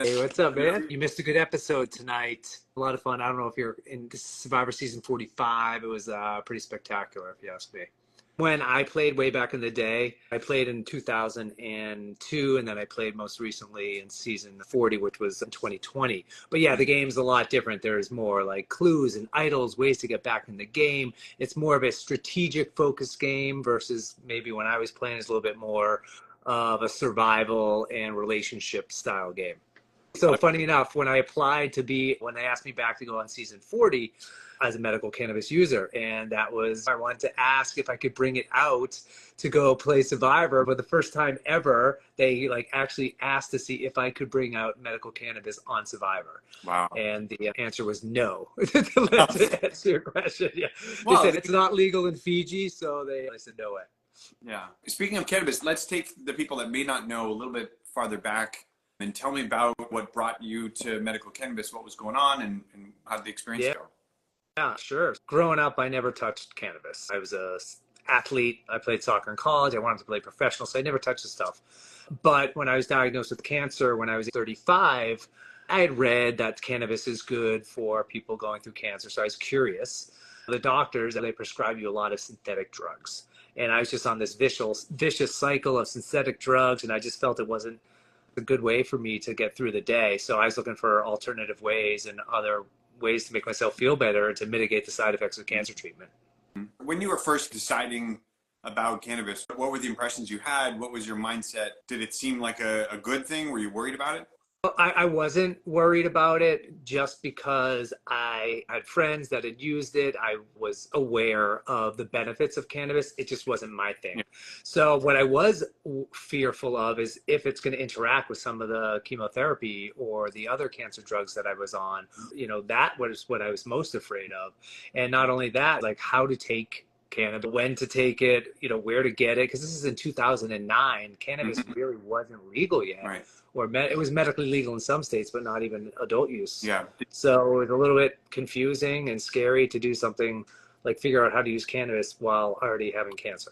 Hey, what's up, man? You missed a good episode tonight. A lot of fun. I don't know if you're in Survivor season 45. It was pretty spectacular, if you ask me. When I played way back in the day, I played in 2002, and then I played most recently in season 40, which was in 2020. But yeah, the game's a lot different. There's more like clues and idols, ways to get back in the game. It's more of a strategic focused game versus maybe when I was playing, it's a little bit more of a survival and relationship style game. So funny enough, when they asked me back to go on season 40 as a medical cannabis user, and I wanted to ask if I could bring it out to go play Survivor. But the first time ever, they actually asked to see if I could bring out medical cannabis on Survivor. Wow. And the answer was no. To answer your question, yeah. They said it's not legal in Fiji, so I said no way. Yeah. Speaking of cannabis, let's take the people that may not know a little bit farther back and tell me about what brought you to medical cannabis, what was going on, and how did the experience go? Yeah, sure. Growing up, I never touched cannabis. I was a athlete. I played soccer in college. I wanted to play professional, so I never touched the stuff. But when I was diagnosed with cancer when I was 35, I had read that cannabis is good for people going through cancer, so I was curious. The doctors, they prescribe you a lot of synthetic drugs. And I was just on this vicious cycle of synthetic drugs, and I just felt it wasn't a good way for me to get through the day. So I was looking for alternative ways and other ways to make myself feel better and to mitigate the side effects of cancer treatment. When you were first deciding about cannabis, what were the impressions you had? What was your mindset? Did it seem like a good thing? Were you worried about it? I wasn't worried about it just because I had friends that had used it. I was aware of the benefits of cannabis. It just wasn't my thing. Yeah. So what I was fearful of is if it's going to interact with some of the chemotherapy or the other cancer drugs that I was on. That was what I was most afraid of. And not only that, like how to take cannabis, when to take it, where to get it. Because this is in 2009. Cannabis really wasn't legal yet. Right. Or it was medically legal in some states, but not even adult use. Yeah. So it was a little bit confusing and scary to do something like figure out how to use cannabis while already having cancer.